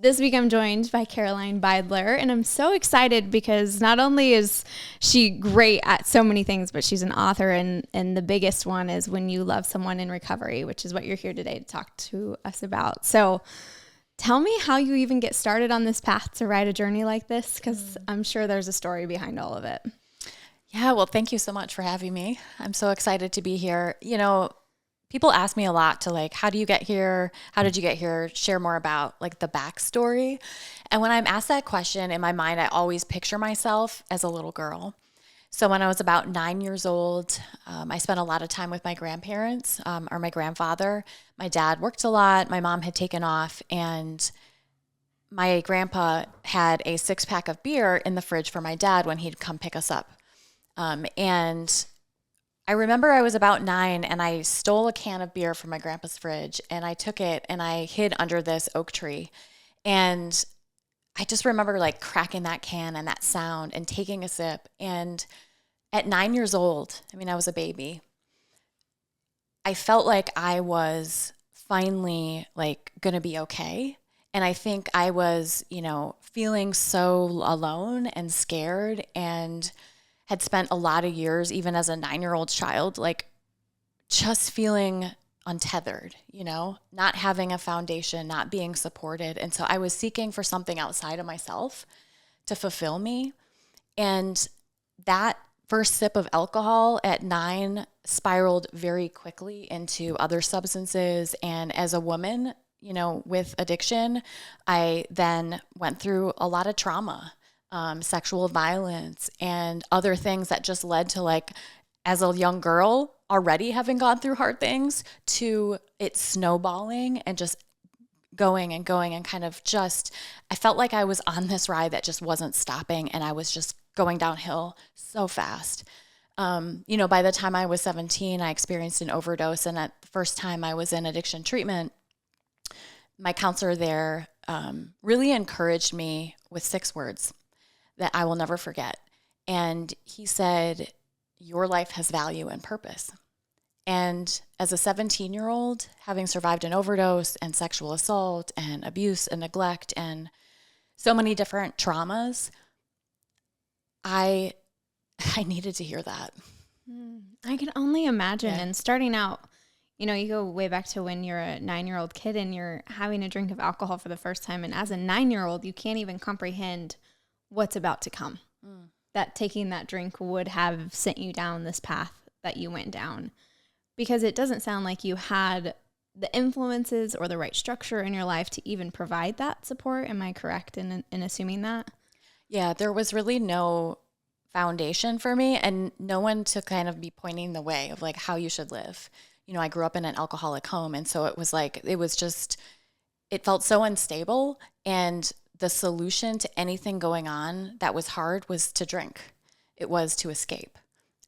This week I'm joined by Beidler, and I'm so excited because not only is she great at so many things, but she's an author, and the biggest one is When You Love Someone in Recovery, which is what you're here today to talk to us about. So tell me how you even get started on this path to write a journey like this, because I'm sure there's a story behind all of it. Yeah, well, thank you so much for having me. I'm so excited to be here. You know, people ask me a lot to like, how do you get here? How did you get here? Share more about like the backstory. And when I'm asked that question in my mind, I always picture myself as a little girl. So when I was about 9 years old, I spent a lot of time with my grandparents or my grandfather. My dad worked a lot. My mom had taken off, and my grandpa had a 6-pack of beer in the fridge for my dad when he'd come pick us up. And I remember I was about 9 and I stole a can of beer from my grandpa's fridge, and I took it and I hid under this oak tree. And I just remember like cracking that can and that sound and taking a sip. And at 9 years old, I mean, I was a baby, I felt like I was finally like going to be okay. And I think I was, feeling so alone and scared, and had spent a lot of years, even as a 9-year-old child, like just feeling untethered, not having a foundation, not being supported. And so I was seeking for something outside of myself to fulfill me. And that first sip of alcohol at 9 spiraled very quickly into other substances. And as a woman, with addiction, I then went through a lot of trauma, sexual violence, and other things that just led to, like, as a young girl already having gone through hard things, to it snowballing and just going and going, and kind of just, I felt like I was on this ride that just wasn't stopping, and I was just going downhill so fast. By the time I was 17, I experienced an overdose. And at the first time I was in addiction treatment, my counselor there really encouraged me with 6 words that I will never forget. And he said, "Your life has value and purpose." And as a 17-year-old, having survived an overdose and sexual assault and abuse and neglect and so many different traumas, I needed to hear that. I can only imagine. Yeah. And starting out, you go way back to when you're a 9-year-old kid and you're having a drink of alcohol for the first time. And as a 9-year-old, you can't even comprehend what's about to come. That taking that drink would have sent you down this path that you went down, because it doesn't sound like you had the influences or the right structure in your life to even provide that support. Am I correct in assuming that? Yeah, there was really no foundation for me, and no one to kind of be pointing the way of like how you should live. I grew up in an alcoholic home, and so it was like, it felt so unstable, and the solution to anything going on that was hard was to drink. It was to escape.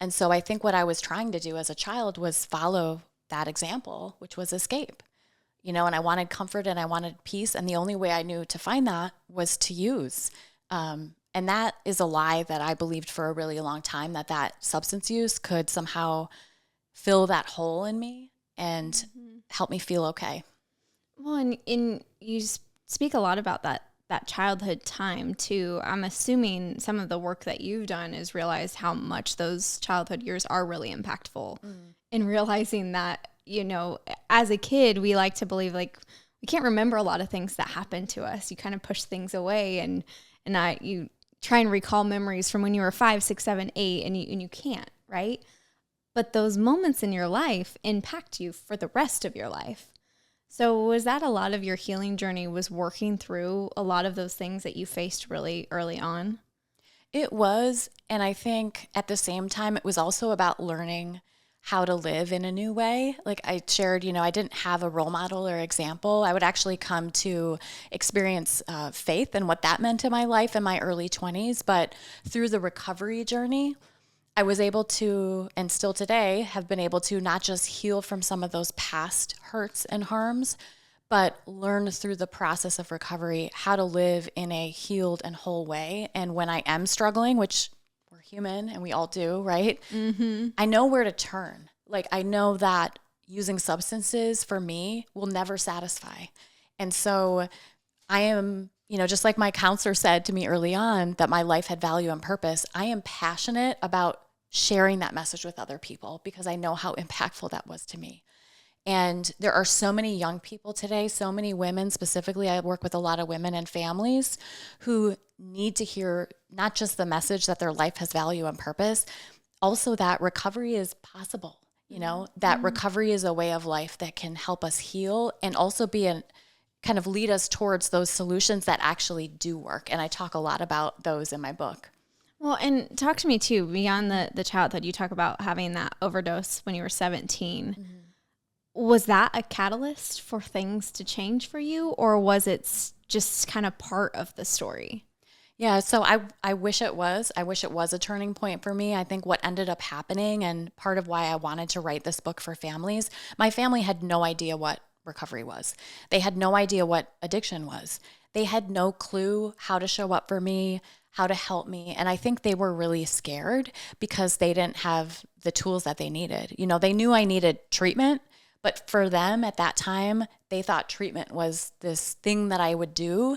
And so I think what I was trying to do as a child was follow that example, which was escape. And I wanted comfort and I wanted peace, and the only way I knew to find that was to use. And that is a lie that I believed for a really long time, that substance use could somehow fill that hole in me and help me feel okay. Well, and you speak a lot about that childhood time too. I'm assuming some of the work that you've done is realize how much those childhood years are really impactful, and realizing that, as a kid, we like to believe like we can't remember a lot of things that happened to us. You kind of push things away, and you try and recall memories from when you were 5, 6, 7, 8, and you can't, right? But those moments in your life impact you for the rest of your life. So was that a lot of your healing journey, was working through a lot of those things that you faced really early on? It was. And I think at the same time, it was also about learning how to live in a new way. Like I shared, I didn't have a role model or example. I would actually come to experience faith and what that meant in my life in my early 20s. But through the recovery journey, I was able to, and still today, have been able to not just heal from some of those past hurts and harms, but learn through the process of recovery how to live in a healed and whole way. And when I am struggling, which we're human and we all do, right? I know where to turn. Like I know that using substances for me will never satisfy. And so I am, just like my counselor said to me early on, that my life had value and purpose. I am passionate about sharing that message with other people because I know how impactful that was to me. And there are so many young people today, so many women specifically. I work with a lot of women and families who need to hear not just the message that their life has value and purpose, also that recovery is possible. That recovery is a way of life that can help us heal and also be an kind of lead us towards those solutions that actually do work. And I talk a lot about those in my book. Well, and talk to me too, beyond the childhood, you talk about having that overdose when you were 17. Mm-hmm. Was that a catalyst for things to change for you, or was it just kind of part of the story? Yeah, so I wish it was. I wish it was a turning point for me. I think what ended up happening, and part of why I wanted to write this book for families, my family had no idea what recovery was. They had no idea what addiction was. They had no clue how to show up for me, how to help me. And I think they were really scared because they didn't have the tools that they needed. They knew I needed treatment, but for them at that time, they thought treatment was this thing that I would do,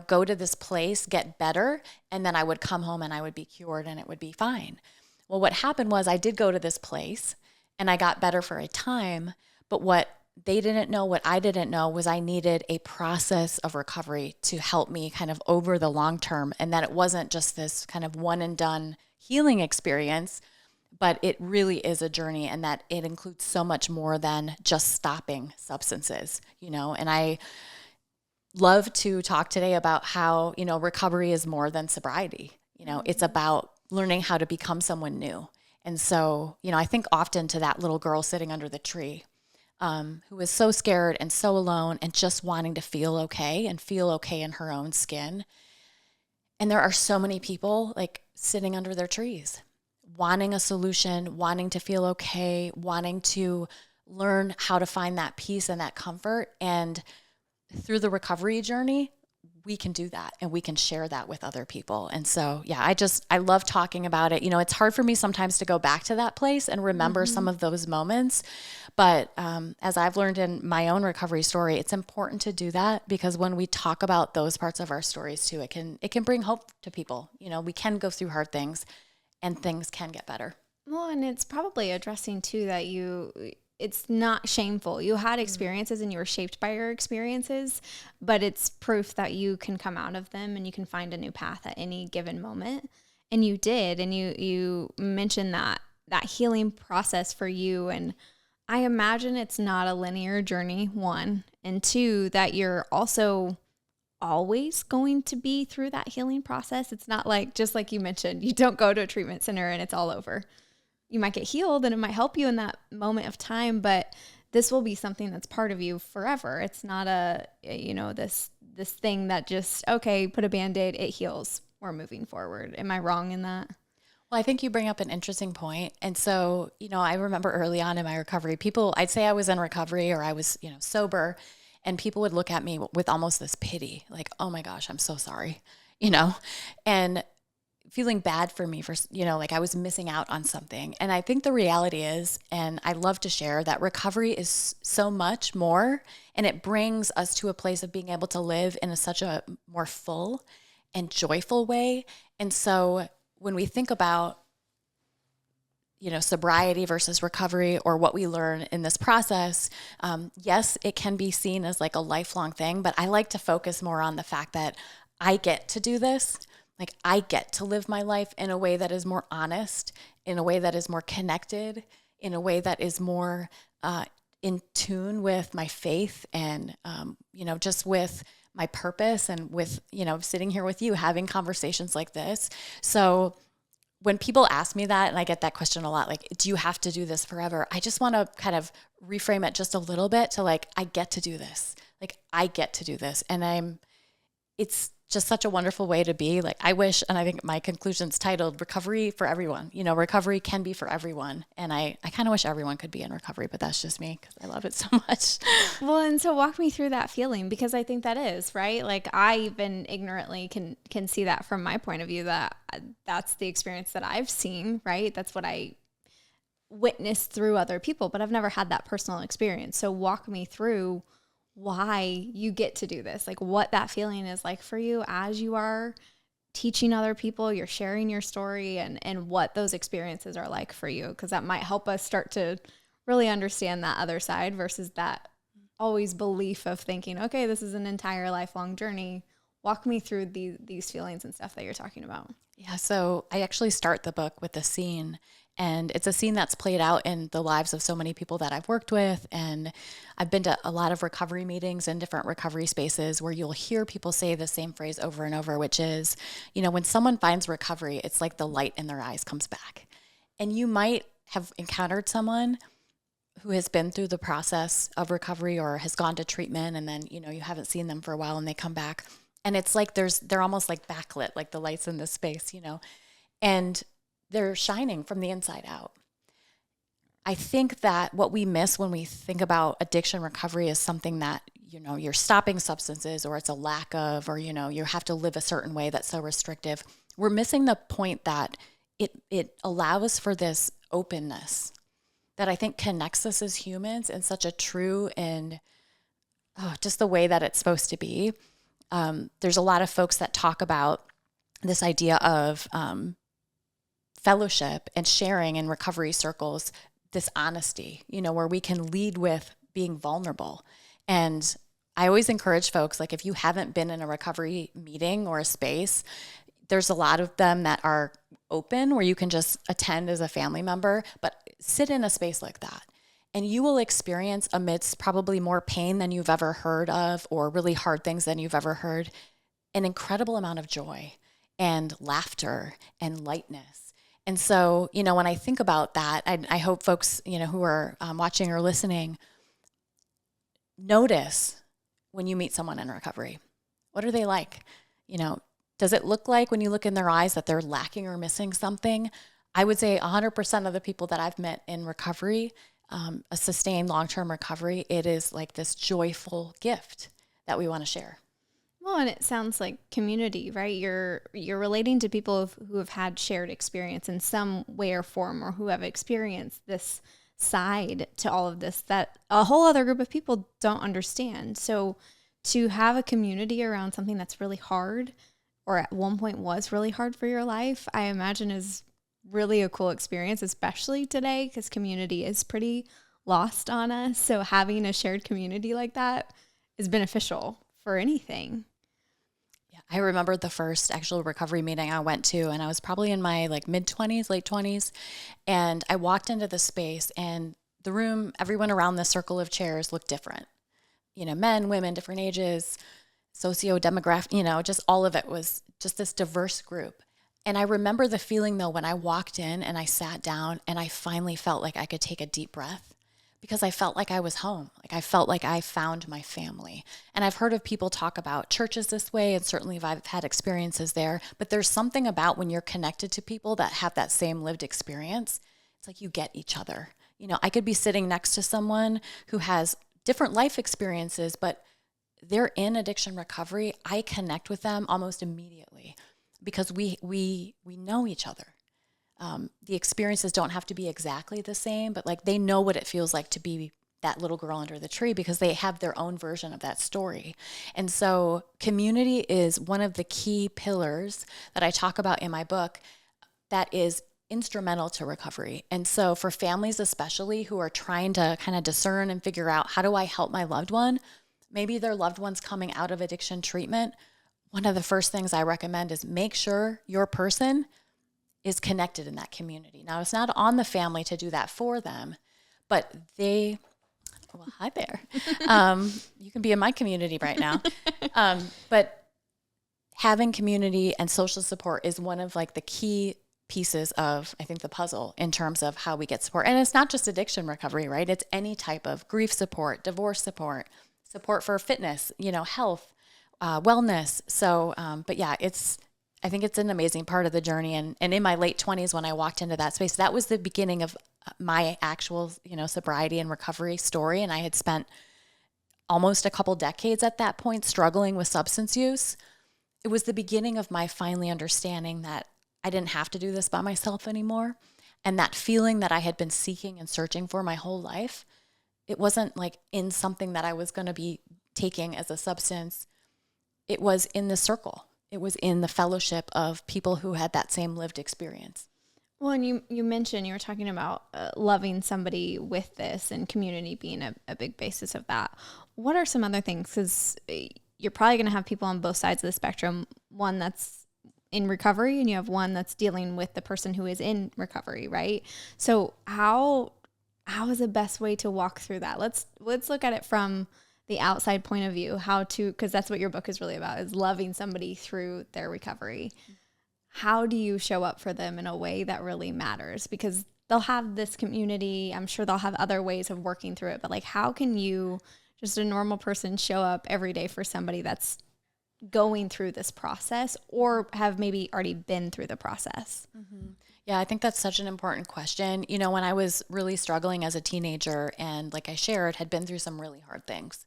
go to this place, get better, and then I would come home and I would be cured and it would be fine. Well, what happened was I did go to this place and I got better for a time, but what they didn't know, what I didn't know, was I needed a process of recovery to help me kind of over the long term, and that it wasn't just this kind of one and done healing experience, but it really is a journey, and that it includes so much more than just stopping substances, and I love to talk today about how, recovery is more than sobriety. It's about learning how to become someone new. And so, I think often to that little girl sitting under the tree, who was so scared and so alone and just wanting to feel okay and feel okay in her own skin. And there are so many people like sitting under their trees, wanting a solution, wanting to feel okay, wanting to learn how to find that peace and that comfort. And through the recovery journey, we can do that and we can share that with other people. And so, yeah, I love talking about it. It's hard for me sometimes to go back to that place and remember some of those moments. But as I've learned in my own recovery story, it's important to do that because when we talk about those parts of our stories too, it can bring hope to people. We can go through hard things and things can get better. Well, and it's probably addressing too that it's not shameful. You had experiences and you were shaped by your experiences, but it's proof that you can come out of them and you can find a new path at any given moment. And you did. And you mentioned that healing process for you. And I imagine it's not a linear journey, one, and two, that you're also always going to be through that healing process. It's not like, just like you mentioned, you don't go to a treatment center and it's all over. You might get healed and it might help you in that moment of time, but this will be something that's part of you forever. It's not this thing that just, okay, put a Band-Aid, it heals. We're moving forward. Am I wrong in that? Well, I think you bring up an interesting point. And so, I remember early on in my recovery, I'd say I was in recovery or I was, sober, and people would look at me with almost this pity, like, oh my gosh, I'm so sorry, and feeling bad for me for, like I was missing out on something. And I think the reality is, and I love to share, that recovery is so much more, and it brings us to a place of being able to live in such a more full and joyful way. And so when we think about, sobriety versus recovery or what we learn in this process, yes, it can be seen as like a lifelong thing, but I like to focus more on the fact that I get to do this. Like I get to live my life in a way that is more honest, in a way that is more connected, in a way that is more in tune with my faith and, just with my purpose and with, sitting here with you, having conversations like this. So when people ask me that, and I get that question a lot, like, do you have to do this forever? I just want to kind of reframe it just a little bit to like, I get to do this. Like I get to do this. And it's just such a wonderful way to be. Like I wish, and I think my conclusion's titled Recovery for Everyone. Recovery can be for everyone. And I kind of wish everyone could be in recovery, but that's just me because I love it so much. Well, and so walk me through that feeling, because I think that is, right? Like I even ignorantly can see that from my point of view, that that's the experience that I've seen, right? That's what I witnessed through other people, but I've never had that personal experience. So walk me through why you get to do this, like what that feeling is like for you as you are teaching other people, you're sharing your story, and what those experiences are like for you, because that might help us start to really understand that other side versus that always belief of thinking, okay, this is an entire lifelong journey. Walk me through these feelings and stuff that you're talking about. Yeah, so I actually start the book with a scene, and it's a scene that's played out in the lives of so many people that I've worked with. And I've been to a lot of recovery meetings and different recovery spaces where you'll hear people say the same phrase over and over, which is, when someone finds recovery, it's like the light in their eyes comes back. And you might have encountered someone who has been through the process of recovery or has gone to treatment, and then, you haven't seen them for a while and they come back. And it's like they're almost like backlit, like the lights in this space, and they're shining from the inside out. I think that what we miss when we think about addiction recovery is something that, you're stopping substances, or it's a lack of, or, you have to live a certain way that's so restrictive. We're missing the point that it allows for this openness that I think connects us as humans in such a true and just the way that it's supposed to be. There's a lot of folks that talk about this idea of fellowship and sharing in recovery circles, this honesty, where we can lead with being vulnerable. And I always encourage folks, like if you haven't been in a recovery meeting or a space, there's a lot of them that are open where you can just attend as a family member, but sit in a space like that. And you will experience, amidst probably more pain than you've ever heard of, or really hard things than you've ever heard, an incredible amount of joy and laughter and lightness. And so, when I think about that, I hope folks, who are watching or listening, notice when you meet someone in recovery. What are they like? Does it look like when you look in their eyes that they're lacking or missing something? I would say 100% of the people that I've met in recovery, a sustained long-term recovery, it is like this joyful gift that we want to share. Well, and it sounds like community, right? You're relating to people who have had shared experience in some way or form, or who have experienced this side to all of this that a whole other group of people don't understand. So to have a community around something that's really hard, or at one point was really hard for your life, I imagine is really a cool experience, especially today, because community is pretty lost on us. So having a shared community like that is beneficial for anything. Yeah, I remember the first actual recovery meeting I went to, and I was probably in my mid-20s, late 20s, and I walked into the space, and the room, everyone around the circle of chairs looked different. Men, women, different ages, socio-demographic, just all of it was just this diverse group. And I remember the feeling, though, when I walked in and I sat down and I finally felt like I could take a deep breath, because I felt like I was home. Like I felt like I found my family. And I've heard of people talk about churches this way, and certainly I've had experiences there, but there's something about when you're connected to people that have that same lived experience, it's like you get each other. I could be sitting next to someone who has different life experiences, but they're in addiction recovery. I connect with them almost immediately because we know each other. The experiences don't have to be exactly the same, but they know what it feels like to be that little girl under the tree because they have their own version of that story. And so community is one of the key pillars that I talk about in my book that is instrumental to recovery. And so for families especially who are trying to kind of discern and figure out, how do I help my loved one? Maybe their loved one's coming out of addiction treatment. One of the first things I recommend is make sure your person is connected in that community. Now, it's not on the family to do that for them, but well, hi there. You can be in my community right now. But having community and social support is one of the key pieces of, I think, the puzzle in terms of how we get support. And it's not just addiction recovery, right? It's any type of grief support, divorce support, support for fitness, health, wellness. So, but yeah, I think it's an amazing part of the journey. And in my late 20s, when I walked into that space, that was the beginning of my actual, sobriety and recovery story. And I had spent almost a couple decades at that point struggling with substance use. It was the beginning of my finally understanding that I didn't have to do this by myself anymore. And that feeling that I had been seeking and searching for my whole life, it wasn't in something that I was going to be taking as a substance, it was in the circle. It was in the fellowship of people who had that same lived experience. Well, and you mentioned, you were talking about loving somebody with this and community being a big basis of that. What are some other things? Because you're probably going to have people on both sides of the spectrum, one that's in recovery and you have one that's dealing with the person who is in recovery, right? So how is the best way to walk through that? Let's look at it from the outside point of view, how to, because that's what your book is really about, is loving somebody through their recovery. How do you show up for them in a way that really matters? Because they'll have this community. I'm sure they'll have other ways of working through it. But like, how can you, just a normal person, show up every day for somebody that's going through this process or have maybe already been through the process? Mm-hmm. Yeah, I think that's such an important question. You know, when I was really struggling as a teenager and like I shared, had been through some really hard things.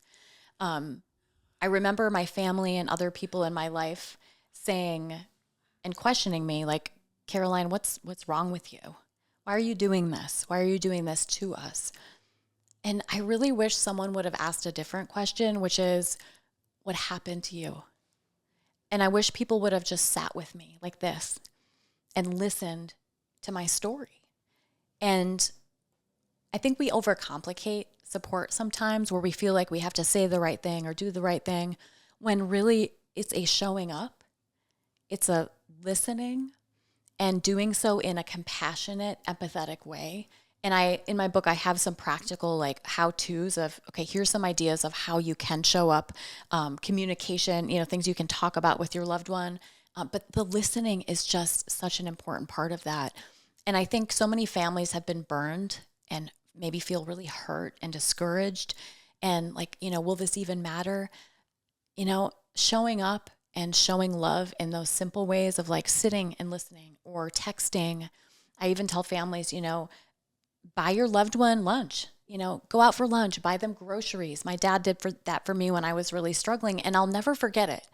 I remember my family and other people in my life saying and questioning me like, Caroline, what's wrong with you? Why are you doing this? Why are you doing this to us? And I really wish someone would have asked a different question, which is, what happened to you? And I wish people would have just sat with me like this and listened to my story. And I think we overcomplicate support sometimes, where we feel like we have to say the right thing or do the right thing, when really it's a showing up. It's a listening and doing so in a compassionate, empathetic way. And in my book, I have some practical like how-tos of, okay, here's some ideas of how you can show up, communication, things you can talk about with your loved one. But the listening is just such an important part of that. And I think so many families have been burned and maybe feel really hurt and discouraged. And like, will this even matter? Showing up and showing love in those simple ways of like sitting and listening or texting. I even tell families, buy your loved one lunch, go out for lunch, buy them groceries. My dad did that for me when I was really struggling, and I'll never forget it.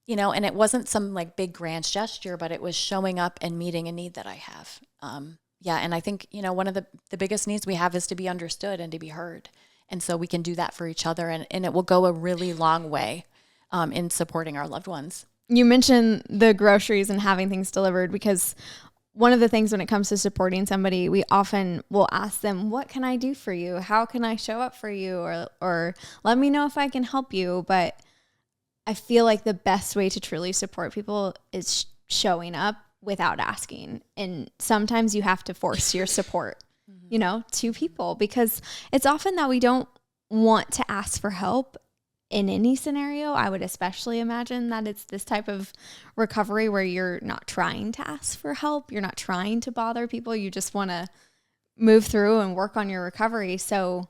And it wasn't some like big grand gesture, but it was showing up and meeting a need that I have. And I think, one of the biggest needs we have is to be understood and to be heard. And so we can do that for each other, and it will go a really long way in supporting our loved ones. You mentioned the groceries and having things delivered, because one of the things when it comes to supporting somebody, we often will ask them, what can I do for you? How can I show up for you? Or let me know if I can help you. But I feel like the best way to truly support people is showing up without asking. And sometimes you have to force your support, to people, because it's often that we don't want to ask for help in any scenario. I would especially imagine that it's this type of recovery where you're not trying to ask for help. You're not trying to bother people. You just want to move through and work on your recovery. So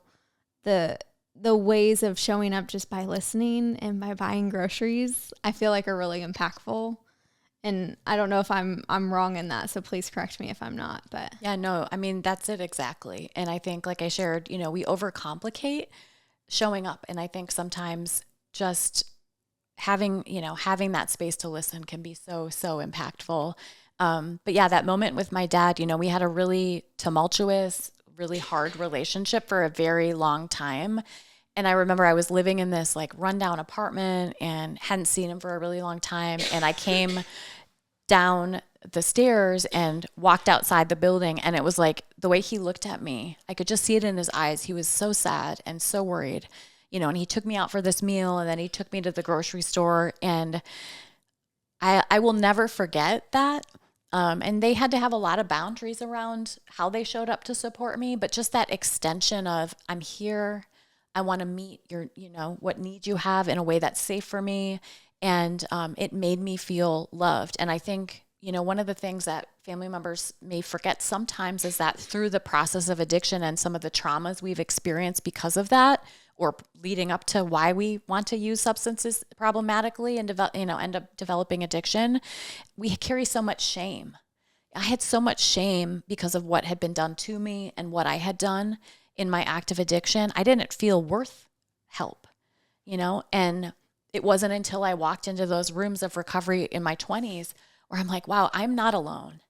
the ways of showing up just by listening and by buying groceries, I feel like are really impactful. And I don't know if I'm wrong in that, so please correct me if I'm not. But yeah, no, I mean, that's it exactly. And I think, like I shared, we overcomplicate showing up. And I think sometimes just having that space to listen can be so, so impactful. But yeah, that moment with my dad, we had a really tumultuous, really hard relationship for a very long time. And I remember I was living in this like rundown apartment and hadn't seen him for a really long time. And I came down the stairs and walked outside the building. And it was like the way he looked at me, I could just see it in his eyes. He was so sad and so worried, and he took me out for this meal, and then he took me to the grocery store. And I will never forget that. And they had to have a lot of boundaries around how they showed up to support me, but just that extension of, I'm here. I want to meet your, what needs you have in a way that's safe for me. And it made me feel loved. And I think, one of the things that family members may forget sometimes is that through the process of addiction and some of the traumas we've experienced because of that, or leading up to why we want to use substances problematically and end up developing addiction, we carry so much shame. I had so much shame because of what had been done to me and what I had done in my active addiction. I didn't feel worth help, and it wasn't until I walked into those rooms of recovery in my 20s where I'm like, wow, I'm not alone.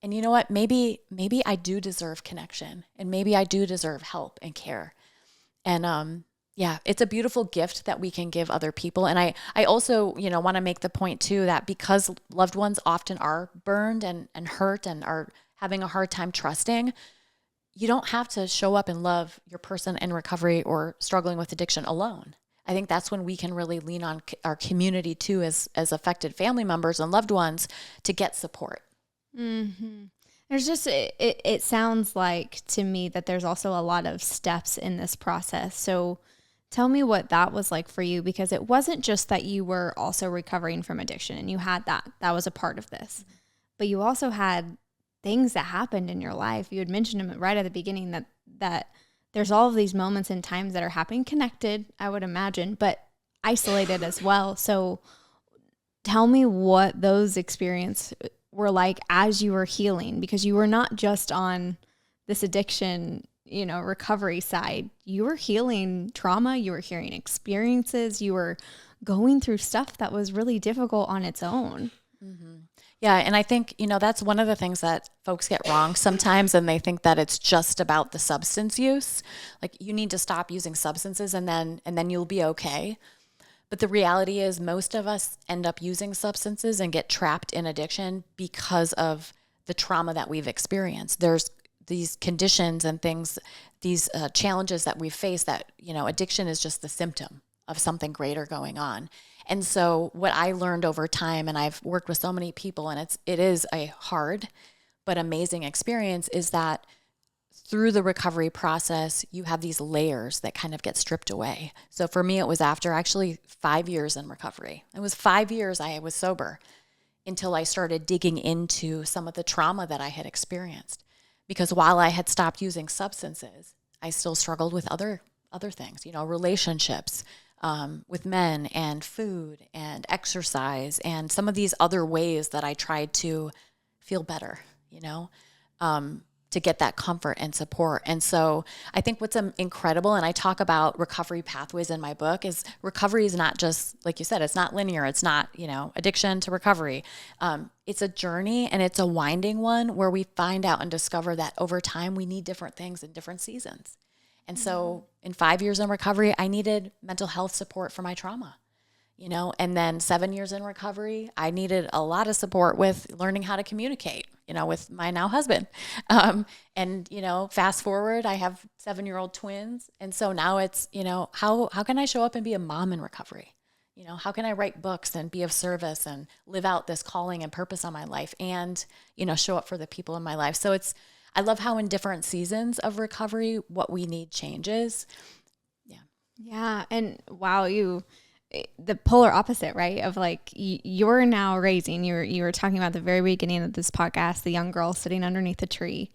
And you know what? Maybe I do deserve connection, and maybe I do deserve help and care. And Yeah, it's a beautiful gift that we can give other people. And I also, want to make the point too that because loved ones often are burned and hurt and are having a hard time trusting, you don't have to show up and love your person in recovery or struggling with addiction alone. I think that's when we can really lean on our community too, as affected family members and loved ones, to get support. Mm-hmm. There's just, it sounds like to me that there's also a lot of steps in this process. So tell me what that was like for you, because it wasn't just that you were also recovering from addiction and you had that was a part of this, but you also had things that happened in your life. You had mentioned them right at the beginning that there's all of these moments and times that are happening connected, I would imagine, but isolated as well. So tell me what those experiences were like as you were healing, because you were not just on this addiction, recovery side. You were healing trauma, you were hearing experiences, you were going through stuff that was really difficult on its own. Mm-hmm. Yeah. And I think, that's one of the things that folks get wrong sometimes. And they think that it's just about the substance use. Like, you need to stop using substances and then you'll be okay. But the reality is most of us end up using substances and get trapped in addiction because of the trauma that we've experienced. There's these conditions and things, these challenges that we face that, addiction is just the symptom of something greater going on. And so what I learned over time, and I've worked with so many people, and it is a hard but amazing experience, is that through the recovery process, you have these layers that kind of get stripped away. So for me, it was after actually 5 years in recovery. It was 5 years I was sober until I started digging into some of the trauma that I had experienced. Because while I had stopped using substances, I still struggled with other things, relationships, with men and food and exercise and some of these other ways that I tried to feel better, to get that comfort and support. And so I think what's incredible, and I talk about recovery pathways in my book, is recovery is not just, like you said, it's not linear. It's not, addiction to recovery. It's a journey, and it's a winding one where we find out and discover that over time we need different things in different seasons. And so in 5 years in recovery, I needed mental health support for my trauma, and then 7 years in recovery, I needed a lot of support with learning how to communicate, with my now husband. And, fast forward, I have 7-year-old twins. And so now it's, how can I show up and be a mom in recovery? How can I write books and be of service and live out this calling and purpose on my life and, show up for the people in my life? So I love how in different seasons of recovery, what we need changes. Yeah. Yeah. And wow, the polar opposite, right? Of like, you're now raising, you were talking about at the very beginning of this podcast, the young girl sitting underneath a tree.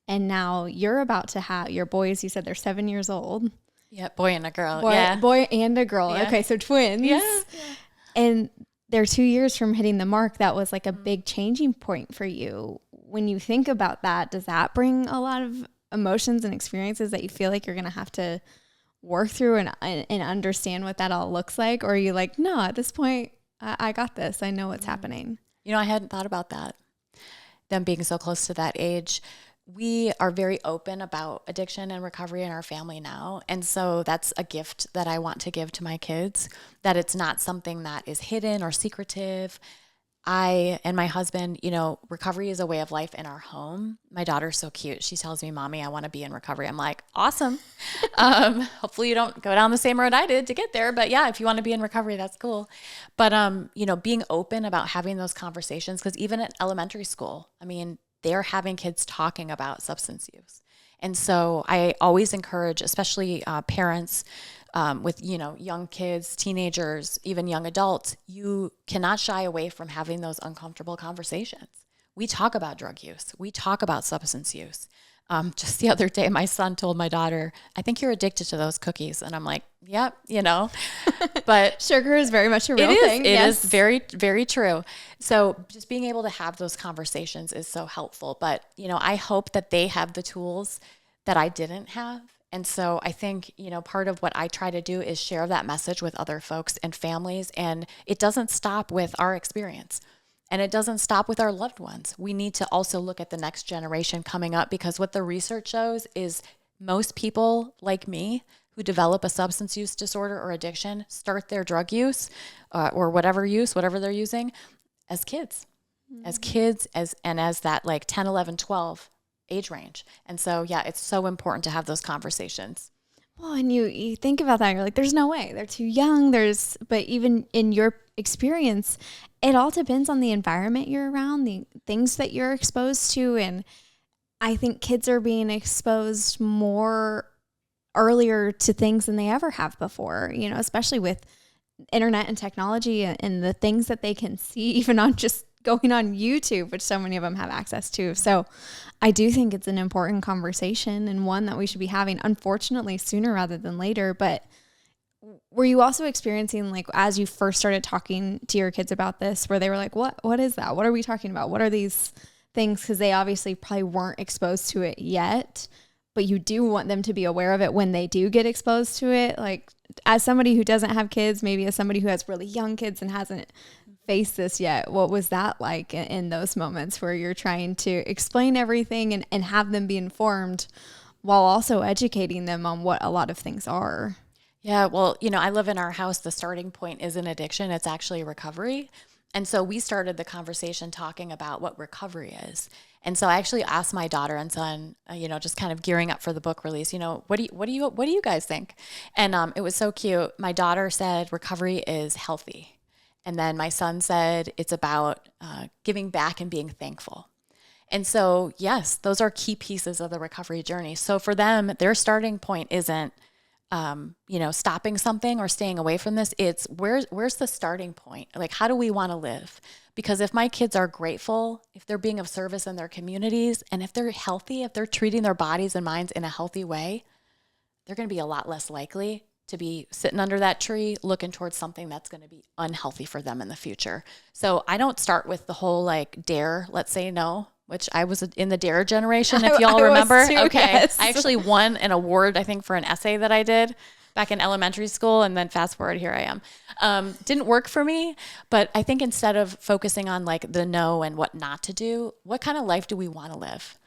And now you're about to have your boys, you said they're 7 years old. Yeah. Boy and a girl. Boy and a girl. Yeah. Okay. So twins. Yeah. And they're 2 years from hitting the mark. That was like a big changing point for you. When you think about that, does that bring a lot of emotions and experiences that you feel like you're going to have to work through and understand what that all looks like? Or are you like, no, at this point, I got this. I know what's happening. I hadn't thought about that. Them being so close to that age. We are very open about addiction and recovery in our family now. And so that's a gift that I want to give to my kids, that it's not something that is hidden or secretive. I and my husband, recovery is a way of life in our home. My daughter's so cute. She tells me, Mommy, I want to be in recovery. I'm like, awesome. Hopefully you don't go down the same road I did to get there. But yeah, if you want to be in recovery, that's cool. But, being open about having those conversations, because even at elementary school, they're having kids talking about substance use. And so I always encourage, especially parents with, young kids, teenagers, even young adults, you cannot shy away from having those uncomfortable conversations. We talk about drug use. We talk about substance use. Just the other day, my son told my daughter, I think you're addicted to those cookies. And I'm like, yep, but sugar is very much a real thing. It is very, very true. So just being able to have those conversations is so helpful. But, I hope that they have the tools that I didn't have. And so I think, part of what I try to do is share that message with other folks and families. And it doesn't stop with our experience. And it doesn't stop with our loved ones. We need to also look at the next generation coming up, because what the research shows is most people like me who develop a substance use disorder or addiction start their drug use or whatever they're using as kids, as that like 10, 11, 12 age range. And so, yeah, it's so important to have those conversations. Well, and you think about that, and you're like, there's no way. They're too young. But even in your experience, it all depends on the environment you're around, the things that you're exposed to. And I think kids are being exposed more earlier to things than they ever have before, especially with internet and technology and the things that they can see, even on just going on YouTube, which so many of them have access to. So I do think it's an important conversation and one that we should be having, unfortunately, sooner rather than later. But were you also experiencing, like, as you first started talking to your kids about this, where they were like, what is that? What are we talking about? What are these things? Because they obviously probably weren't exposed to it yet, but you do want them to be aware of it when they do get exposed to it. Like, as somebody who doesn't have kids, maybe as somebody who has really young kids and hasn't faced this yet, what was that like in those moments where you're trying to explain everything and have them be informed while also educating them on what a lot of things are? Yeah, well, I live in our house. The starting point isn't addiction. It's actually recovery. And so we started the conversation talking about what recovery is. And so I actually asked my daughter and son, just kind of gearing up for the book release, what do you guys think? And it was so cute. My daughter said recovery is healthy. And then my son said it's about giving back and being thankful. And so, yes, those are key pieces of the recovery journey. So for them, their starting point isn't, stopping something or staying away from this. It's where's the starting point? Like, how do we want to live? Because if my kids are grateful, if they're being of service in their communities, and if they're healthy, if they're treating their bodies and minds in a healthy way, they're going to be a lot less likely to be sitting under that tree looking towards something that's going to be unhealthy for them in the future. So I don't start with the whole like dare, let's say no, which I was in the dare generation, if y'all remember. Too, okay. Yes. I actually won an award, I think, for an essay that I did back in elementary school. And then fast forward, here I am. Didn't work for me, but I think instead of focusing on like the no and what not to do, what kind of life do we want to live?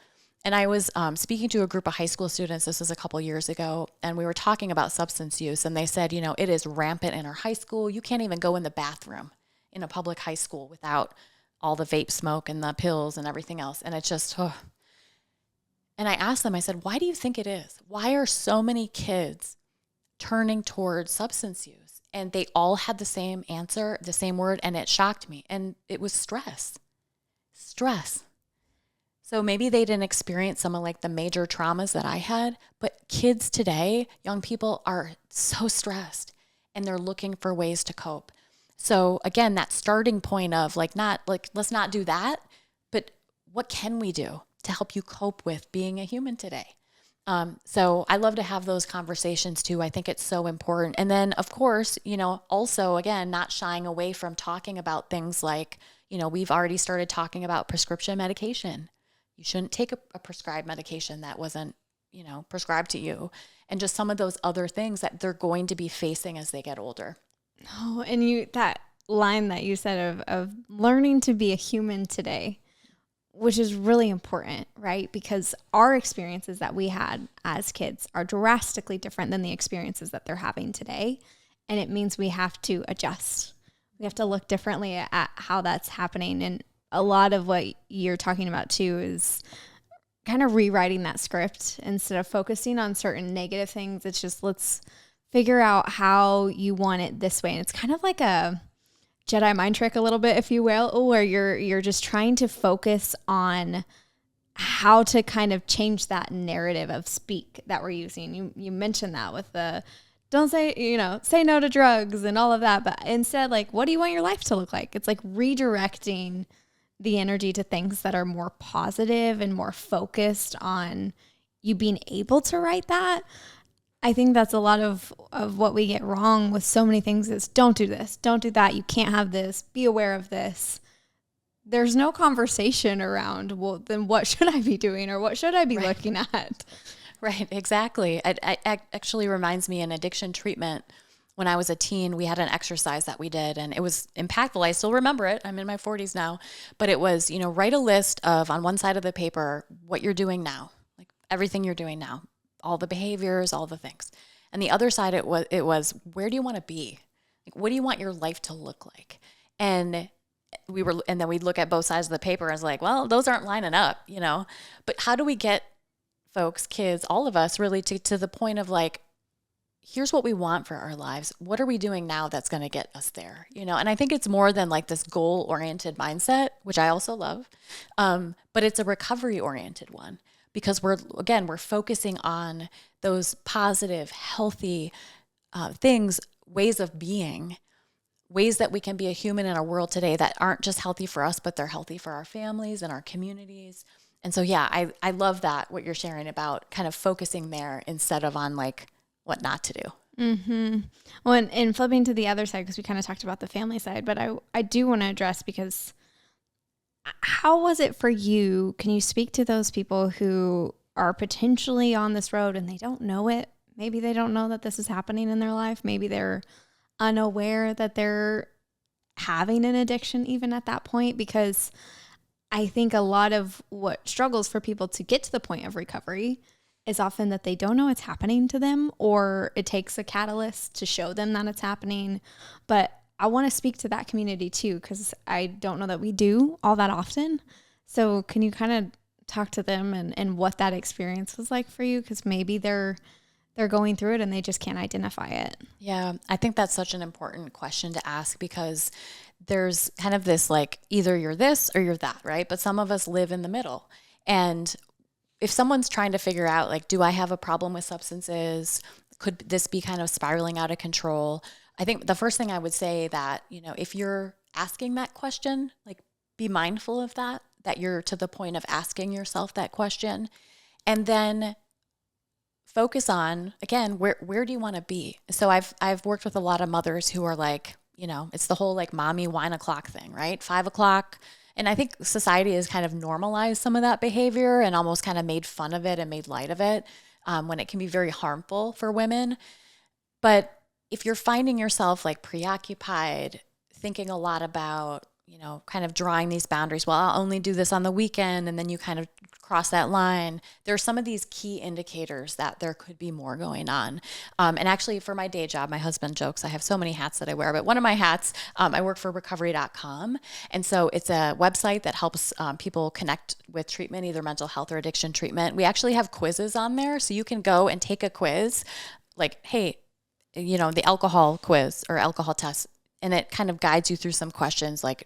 And I was speaking to a group of high school students, this was a couple years ago, and we were talking about substance use. And they said, it is rampant in our high school. You can't even go in the bathroom in a public high school without all the vape smoke and the pills and everything else. And it's just, And I asked them, I said, why do you think it is? Why are so many kids turning towards substance use? And they all had the same answer, the same word, and it shocked me. And it was stress. Stress. So maybe they didn't experience some of like the major traumas that I had, but kids today, young people are so stressed and they're looking for ways to cope. So again, that starting point of let's not do that, but what can we do to help you cope with being a human today? So I love to have those conversations too. I think it's so important. And then of course, also again, not shying away from talking about things like, we've already started talking about prescription medication. You shouldn't take a prescribed medication that wasn't, prescribed to you, and just some of those other things that they're going to be facing as they get older. Oh, and that line that you said of learning to be a human today, which is really important, right? Because our experiences that we had as kids are drastically different than the experiences that they're having today. And it means we have to adjust. We have to look differently at how that's happening. And a lot of what you're talking about too is kind of rewriting that script. Instead of focusing on certain negative things, it's just, let's figure out how you want it this way. And it's kind of like a Jedi mind trick a little bit, if you will, where you're just trying to focus on how to kind of change that narrative of speak that we're using. You mentioned that with the don't say, say no to drugs and all of that, but instead, like, what do you want your life to look like? It's like redirecting the energy to things that are more positive and more focused on you being able to write that. I think that's a lot of what we get wrong with so many things is don't do this, don't do that, you can't have this, be aware of this. There's no conversation around, well, then what should I be doing or what should I be looking at? Right, exactly. It actually reminds me in addiction treatment, when I was a teen, we had an exercise that we did and it was impactful. I still remember it. I'm in my 40s now, but it was, write a list of on one side of the paper, what you're doing now, like everything you're doing now, all the behaviors, all the things. And the other side, it was where do you want to be? Like, what do you want your life to look like? And and then we'd look at both sides of the paper and it's like, well, those aren't lining up, But how do we get folks, kids, all of us really to the point of like, here's what we want for our lives. What are we doing now that's going to get us there? And I think it's more than like this goal oriented mindset, which I also love. But it's a recovery oriented one because we're focusing on those positive, healthy things, ways of being, ways that we can be a human in our world today that aren't just healthy for us, but they're healthy for our families and our communities. And so, yeah, I love that, what you're sharing about kind of focusing there instead of on like what not to do. Mm-hmm. Well, and flipping to the other side, because we kind of talked about the family side, but I do want to address, because how was it for you? Can you speak to those people who are potentially on this road and they don't know it? Maybe they don't know that this is happening in their life. Maybe they're unaware that they're having an addiction even at that point, because I think a lot of what struggles for people to get to the point of recovery is often that they don't know it's happening to them, or it takes a catalyst to show them that it's happening. But I want to speak to that community too, because I don't know that we do all that often. So can you kind of talk to them and what that experience was like for you? Because maybe they're going through it and they just can't identify it. Yeah, I think that's such an important question to ask, because there's kind of this like, either you're this or you're that, right? But some of us live in the middle. And if someone's trying to figure out like, do I have a problem with substances? Could this be kind of spiraling out of control? I think the first thing I would say that, if you're asking that question, like be mindful of that you're to the point of asking yourself that question, and then focus on, again, where do you want to be? So I've worked with a lot of mothers who are like, it's the whole like mommy wine o'clock thing, right? 5:00. And I think society has kind of normalized some of that behavior and almost kind of made fun of it and made light of it, when it can be very harmful for women. But if you're finding yourself like preoccupied, thinking a lot about, kind of drawing these boundaries, well, I'll only do this on the weekend, and then you kind of cross that line, there are some of these key indicators that there could be more going on. And actually, for my day job, my husband jokes, I have so many hats that I wear, but one of my hats, I work for recovery.com. And so it's a website that helps people connect with treatment, either mental health or addiction treatment. We actually have quizzes on there, so you can go and take a quiz, like, hey, the alcohol quiz or alcohol test, and it kind of guides you through some questions like,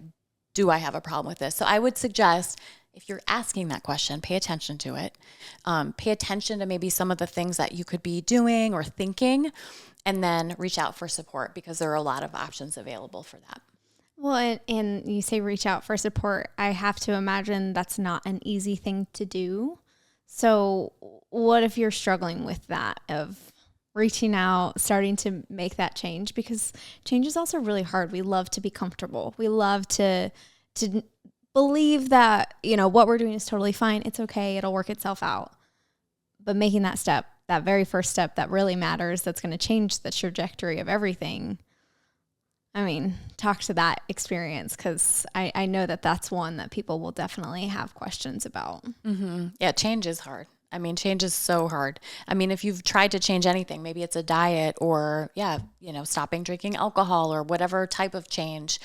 do I have a problem with this? So I would suggest, if you're asking that question, pay attention to it. Pay attention to maybe some of the things that you could be doing or thinking, and then reach out for support, because there are a lot of options available for that. Well, and you say reach out for support. I have to imagine that's not an easy thing to do. So what if you're struggling with that, of reaching out, starting to make that change? Because change is also really hard. We love to be comfortable. We love to believe that, what we're doing is totally fine. It's okay. It'll work itself out. But making that step, that very first step that really matters, that's going to change the trajectory of everything. I mean, talk to that experience, because I know that that's one that people will definitely have questions about. Mm-hmm. Yeah, change is hard. I mean, change is so hard. I mean, if you've tried to change anything, maybe it's a diet or, stopping drinking alcohol or whatever type of change,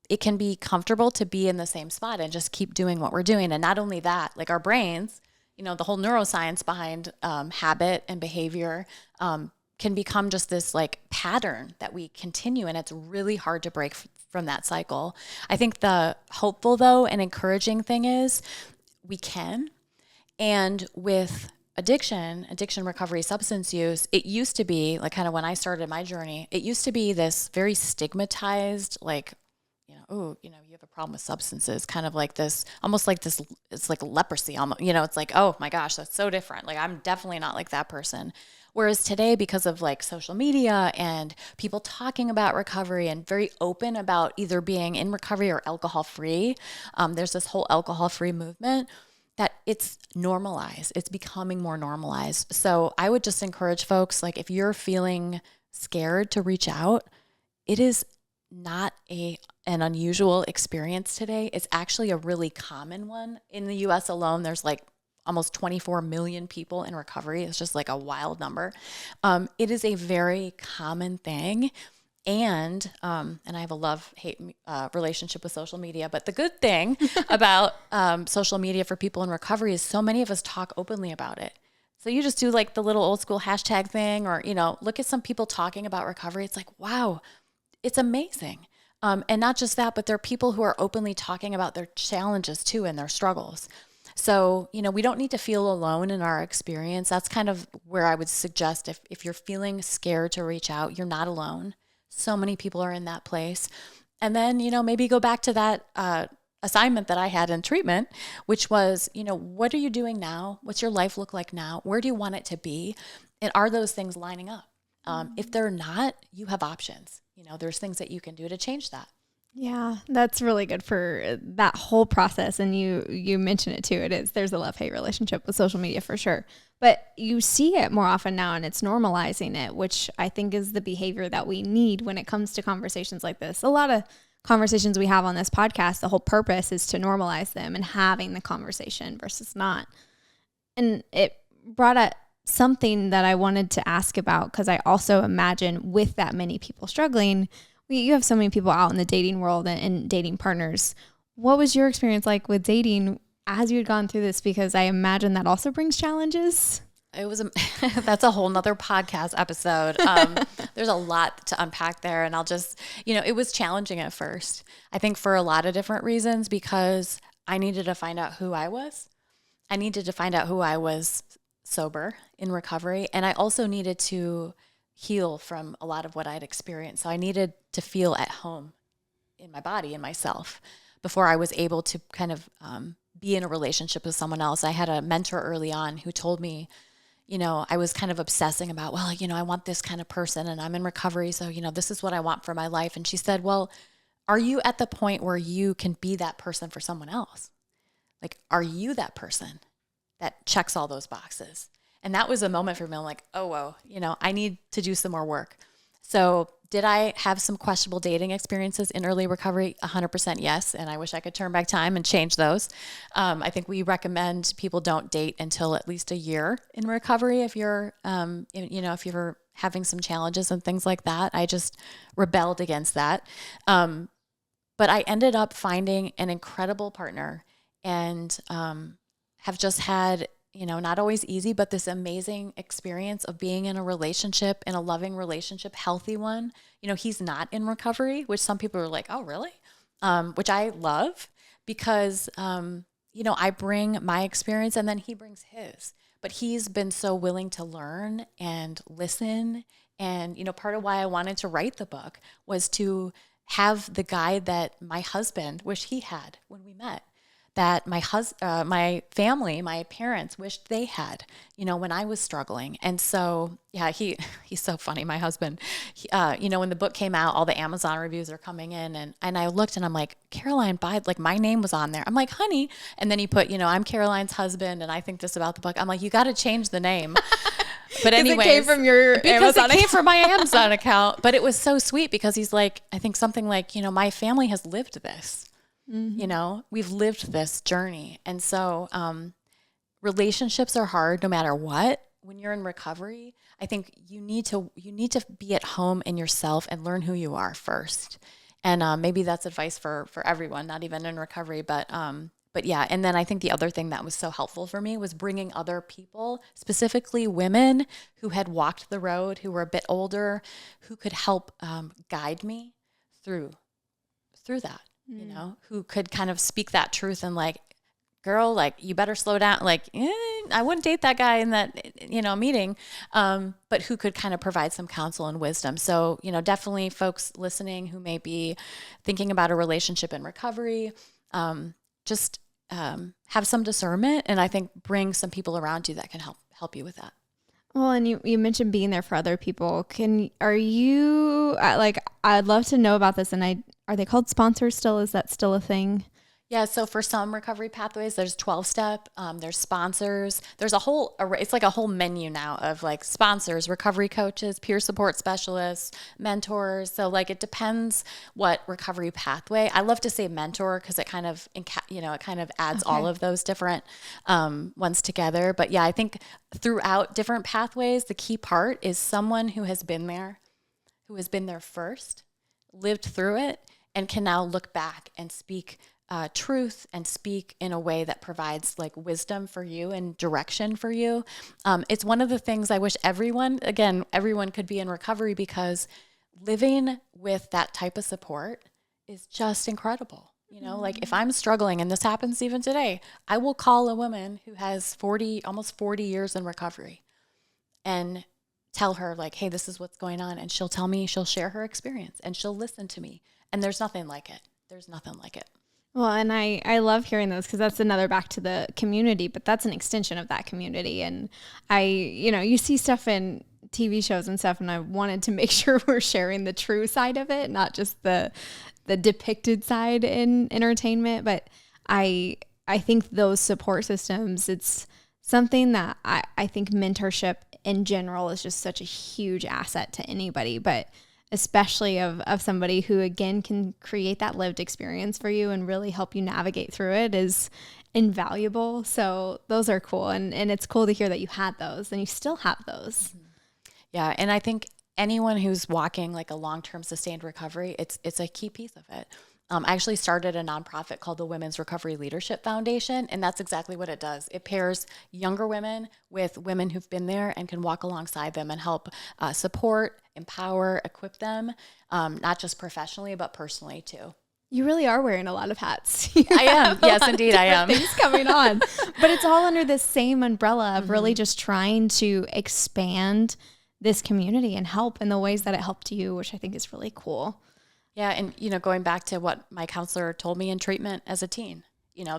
it can be comfortable to be in the same spot and just keep doing what we're doing. And not only that, like our brains, the whole neuroscience behind habit and behavior can become just this like pattern that we continue. And it's really hard to break from that cycle. I think the hopeful, though, and encouraging thing is we can. And with addiction recovery, substance use, it used to be like, kind of when I started my journey, it used to be this very stigmatized, like, you have a problem with substances, kind of like this, almost like this, it's like leprosy, almost, it's like, oh my gosh, that's so different. Like, I'm definitely not like that person. Whereas today, because of like social media and people talking about recovery and very open about either being in recovery or alcohol free, there's this whole alcohol free movement that it's normalized. It's becoming more normalized. So I would just encourage folks, like, if you're feeling scared to reach out, it is not an unusual experience today. It's actually a really common one. In the US alone, there's like almost 24 million people in recovery. It's just like a wild number. It is a very common thing. And I have a love-hate relationship with social media. But the good thing about social media for people in recovery is so many of us talk openly about it. So you just do like the little old school hashtag thing, or, look at some people talking about recovery. It's like, wow, it's amazing. And not just that, but there are people who are openly talking about their challenges too and their struggles. So, we don't need to feel alone in our experience. That's kind of where I would suggest if you're feeling scared to reach out, you're not alone. So many people are in that place. And then, maybe go back to that assignment that I had in treatment, which was, what are you doing now? What's your life look like now? Where do you want it to be? And are those things lining up? If they're not, you have options. There's things that you can do to change that. Yeah, that's really good for that whole process. And you mentioned it too. There's a love-hate relationship with social media for sure. But you see it more often now, and it's normalizing it, which I think is the behavior that we need when it comes to conversations like this. A lot of conversations we have on this podcast, the whole purpose is to normalize them and having the conversation versus not. And it brought up something that I wanted to ask about, because I also imagine with that many people struggling, you have so many people out in the dating world and dating partners. What was your experience like with dating as you had gone through this? Because I imagine that also brings challenges. It was, that's a whole nother podcast episode. There's a lot to unpack there, and I'll just, it was challenging at first. I think for a lot of different reasons, because I needed to find out who I was. I needed to find out who I was sober in recovery. And I also needed to heal from a lot of what I'd experienced. So I needed to feel at home in my body and myself before I was able to kind of be in a relationship with someone else. I had a mentor early on who told me, I was kind of obsessing about, well, I want this kind of person and I'm in recovery. So, this is what I want for my life. And she said, well, are you at the point where you can be that person for someone else? Like, are you that person that checks all those boxes? And that was a moment for me. I'm like, oh, whoa, I need to do some more work. So did I have some questionable dating experiences in early recovery? 100% yes. And I wish I could turn back time and change those. I think we recommend people don't date until at least a year in recovery if you're, if you're having some challenges and things like that. I just rebelled against that. But I ended up finding an incredible partner and have just had, not always easy, but this amazing experience of being in a relationship, in a loving relationship, healthy one. He's not in recovery, which some people are like, oh, really? Which I love because, I bring my experience and then he brings his. But he's been so willing to learn and listen. And, part of why I wanted to write the book was to have the guide that my husband wished he had when we met, that my family, my parents wished they had, when I was struggling. And so, yeah, he's so funny. My husband, when the book came out, all the Amazon reviews are coming in and I looked and I'm like, Caroline Beidler, like my name was on there. I'm like, honey. And then he put, I'm Caroline's husband and I think this about the book. I'm like, you got to change the name. But anyway, it came from your Amazon it came from my Amazon account. But it was so sweet because he's like, I think something like, my family has lived this. Mm-hmm. We've lived this journey. And so relationships are hard no matter what. When you're in recovery, I think you need to be at home in yourself and learn who you are first. And maybe that's advice for everyone, not even in recovery, but yeah. And then I think the other thing that was so helpful for me was bringing other people, specifically women who had walked the road, who were a bit older, who could help guide me through that. Who could kind of speak that truth and like, girl, like you better slow down. Like, I wouldn't date that guy in that, meeting. But who could kind of provide some counsel and wisdom. So, definitely folks listening who may be thinking about a relationship in recovery, just have some discernment. And I think bring some people around you that can help you with that. Well, and you mentioned being there for other people. Are you I'd love to know about this. And are they called sponsors still? Is that still a thing? Yeah, so for some recovery pathways, there's 12-step, there's sponsors, there's a whole array, it's like a whole menu now of like sponsors, recovery coaches, peer support specialists, mentors. So like it depends what recovery pathway. I love to say mentor because it kind of, it kind of adds all of those different ones together. But yeah, I think throughout different pathways, the key part is someone who has been there first, lived through it, and can now look back and speak truth and speak in a way that provides like wisdom for you and direction for you. It's one of the things I wish everyone could be in recovery, because living with that type of support is just incredible. Like if I'm struggling, and this happens even today, I will call a woman who has almost 40 years in recovery and tell her like, hey, this is what's going on. And she'll share her experience and she'll listen to me. And there's nothing like it. There's nothing like it. Well, and I love hearing those, because that's another back to the community, but that's an extension of that community. And you see stuff in TV shows and stuff, and I wanted to make sure we're sharing the true side of it, not just the depicted side in entertainment. But I think those support systems, it's something that I think mentorship in general is just such a huge asset to anybody, but especially of somebody who, again, can create that lived experience for you and really help you navigate through it, is invaluable. So those are cool. And it's cool to hear that you had those and you still have those. Yeah. And I think anyone who's walking like a long-term sustained recovery, it's a key piece of it. I actually started a nonprofit called the Women's Recovery Leadership Foundation, and that's exactly what it does. It pairs younger women with women who've been there and can walk alongside them and help support, empower, equip them, not just professionally, but personally too. You really are wearing a lot of hats. I am. Yes, indeed, I am. Things coming on. But it's all under this same umbrella of really just trying to expand this community and help in the ways that it helped you, which I think is really cool. Yeah. And, going back to what my counselor told me in treatment as a teen,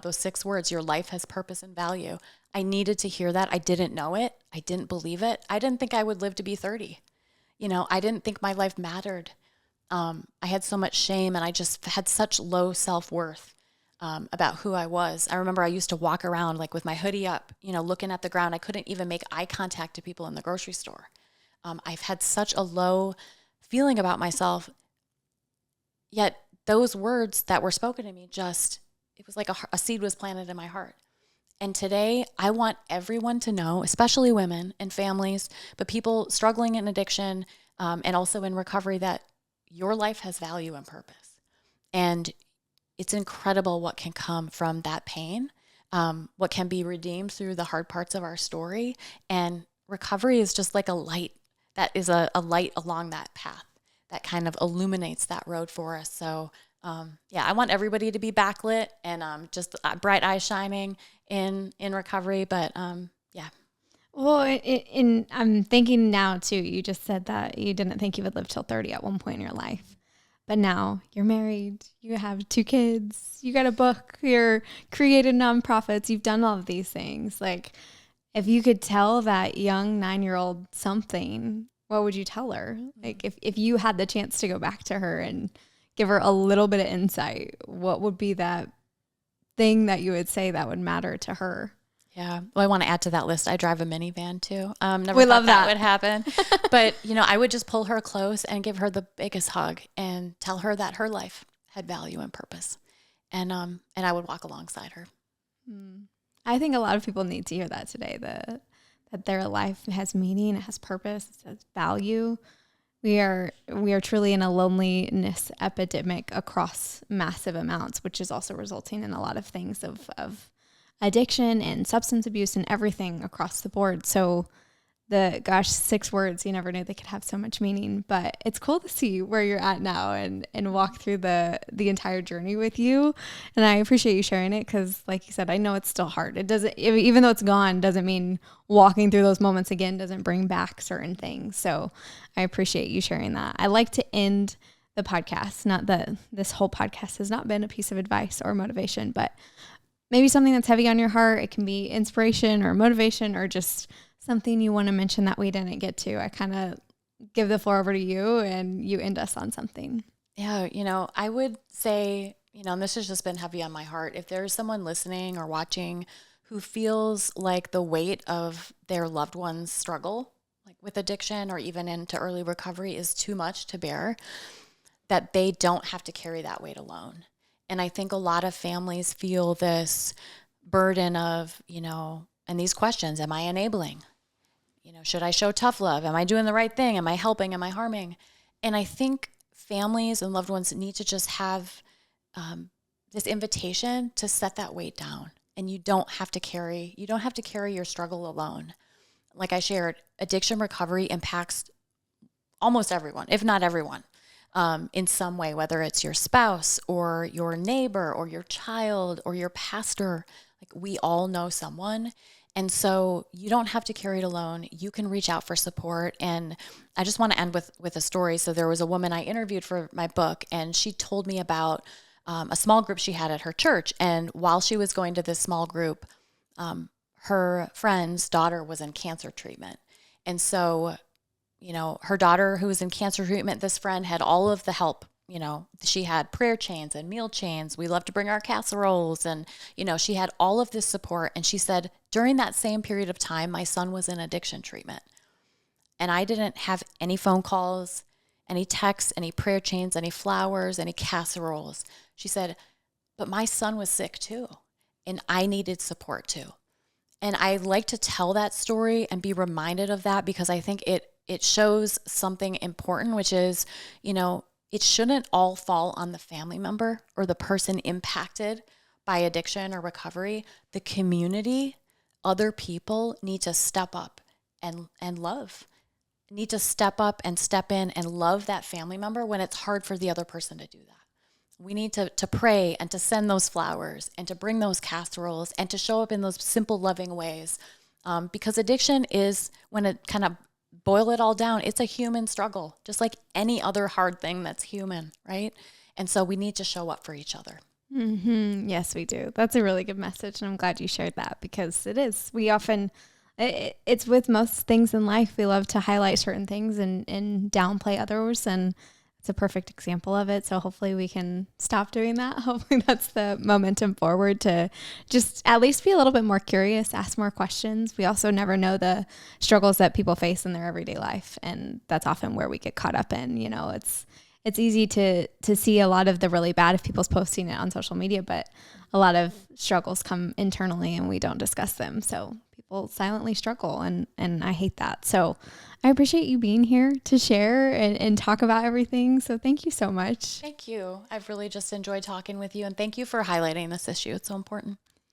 those 6 words, your life has purpose and value. I needed to hear that. I didn't know it. I didn't believe it. I didn't think I would live to be 30. I didn't think my life mattered. I had so much shame, and I just had such low self-worth about who I was. I remember I used to walk around like with my hoodie up, looking at the ground. I couldn't even make eye contact to people in the grocery store. I've had such a low feeling about myself. Yet those words that were spoken to me, it was like a seed was planted in my heart. And today I want everyone to know, especially women and families, but people struggling in addiction and also in recovery, that your life has value and purpose. And it's incredible what can come from that pain, what can be redeemed through the hard parts of our story. And recovery is just like a light that is a light along that path that kind of illuminates that road for us. So, I want everybody to be backlit and just bright eyes shining in recovery. But yeah. Well, I'm thinking now too, you just said that you didn't think you would live till 30 at one point in your life. But now you're married, you have 2 kids, you got a book, you're created nonprofits, you've done all of these things. Like, if you could tell that young 9-year-old something, what would you tell her? Like, if you had the chance to go back to her and give her a little bit of insight, what would be that thing that you would say that would matter to her? Yeah. Well, I want to add to that list. I drive a minivan too. Never we thought love that would happen. But, I would just pull her close and give her the biggest hug and tell her that her life had value and purpose. And I would walk alongside her. I think a lot of people need to hear that today, that their life has meaning, it has purpose, it has value. We are truly in a loneliness epidemic across massive amounts, which is also resulting in a lot of things of addiction and substance abuse and everything across the board. So 6 words, you never knew they could have so much meaning, but it's cool to see where you're at now and walk through the entire journey with you. And I appreciate you sharing it, because like you said, I know it's still hard. It doesn't, even though it's gone, doesn't mean walking through those moments again doesn't bring back certain things. So I appreciate you sharing that. I like to end the podcast, not that this whole podcast has not been a piece of advice or motivation, but maybe something that's heavy on your heart. It can be inspiration or motivation or just something you want to mention that we didn't get to. I kind of give the floor over to you and you end us on something. Yeah. I would say and this has just been heavy on my heart. If there's someone listening or watching who feels like the weight of their loved one's struggle, like with addiction or even into early recovery, is too much to bear, that they don't have to carry that weight alone. And I think a lot of families feel this burden of, and these questions: am I enabling? Should I show tough love? Am I doing the right thing? Am I helping? Am I harming? And I think families and loved ones need to just have this invitation to set that weight down. And you don't have to carry your struggle alone. Like I shared, addiction recovery impacts almost everyone, if not everyone, in some way, whether it's your spouse or your neighbor or your child or your pastor. Like, we all know someone. And so you don't have to carry it alone. You can reach out for support. And I just want to end with a story. So there was a woman I interviewed for my book, and she told me about a small group she had at her church. And while she was going to this small group, her friend's daughter was in cancer treatment. And so, her daughter who was in cancer treatment, this friend had all of the help. She had prayer chains and meal chains. We love to bring our casseroles. And, she had all of this support. And she said, during that same period of time, my son was in addiction treatment. And I didn't have any phone calls, any texts, any prayer chains, any flowers, any casseroles. She said, but my son was sick too. And I needed support too. And I like to tell that story and be reminded of that, because I think it shows something important, which is, it shouldn't all fall on the family member or the person impacted by addiction or recovery. The community, other people need to step up and love, need to step up and step in and love that family member when it's hard for the other person to do that. We need to pray and to send those flowers and to bring those casseroles and to show up in those simple, loving ways. Because addiction is, when it kind of boil it all down, it's a human struggle, just like any other hard thing that's human, right? And so we need to show up for each other. Mm-hmm. Yes, we do. That's a really good message. And I'm glad you shared that, because it is. We often, it's with most things in life, we love to highlight certain things and downplay others. And it's a perfect example of it. So hopefully we can stop doing that. Hopefully that's the momentum forward, to just at least be a little bit more curious, ask more questions. We also never know the struggles that people face in their everyday life. And that's often where we get caught up in. It's easy to see a lot of the really bad of people's posting it on social media, but a lot of struggles come internally and we don't discuss them. So people silently struggle, and I hate that. So I appreciate you being here to share and talk about everything. So thank you so much. Thank you. I've really just enjoyed talking with you, and thank you for highlighting this issue. It's so important.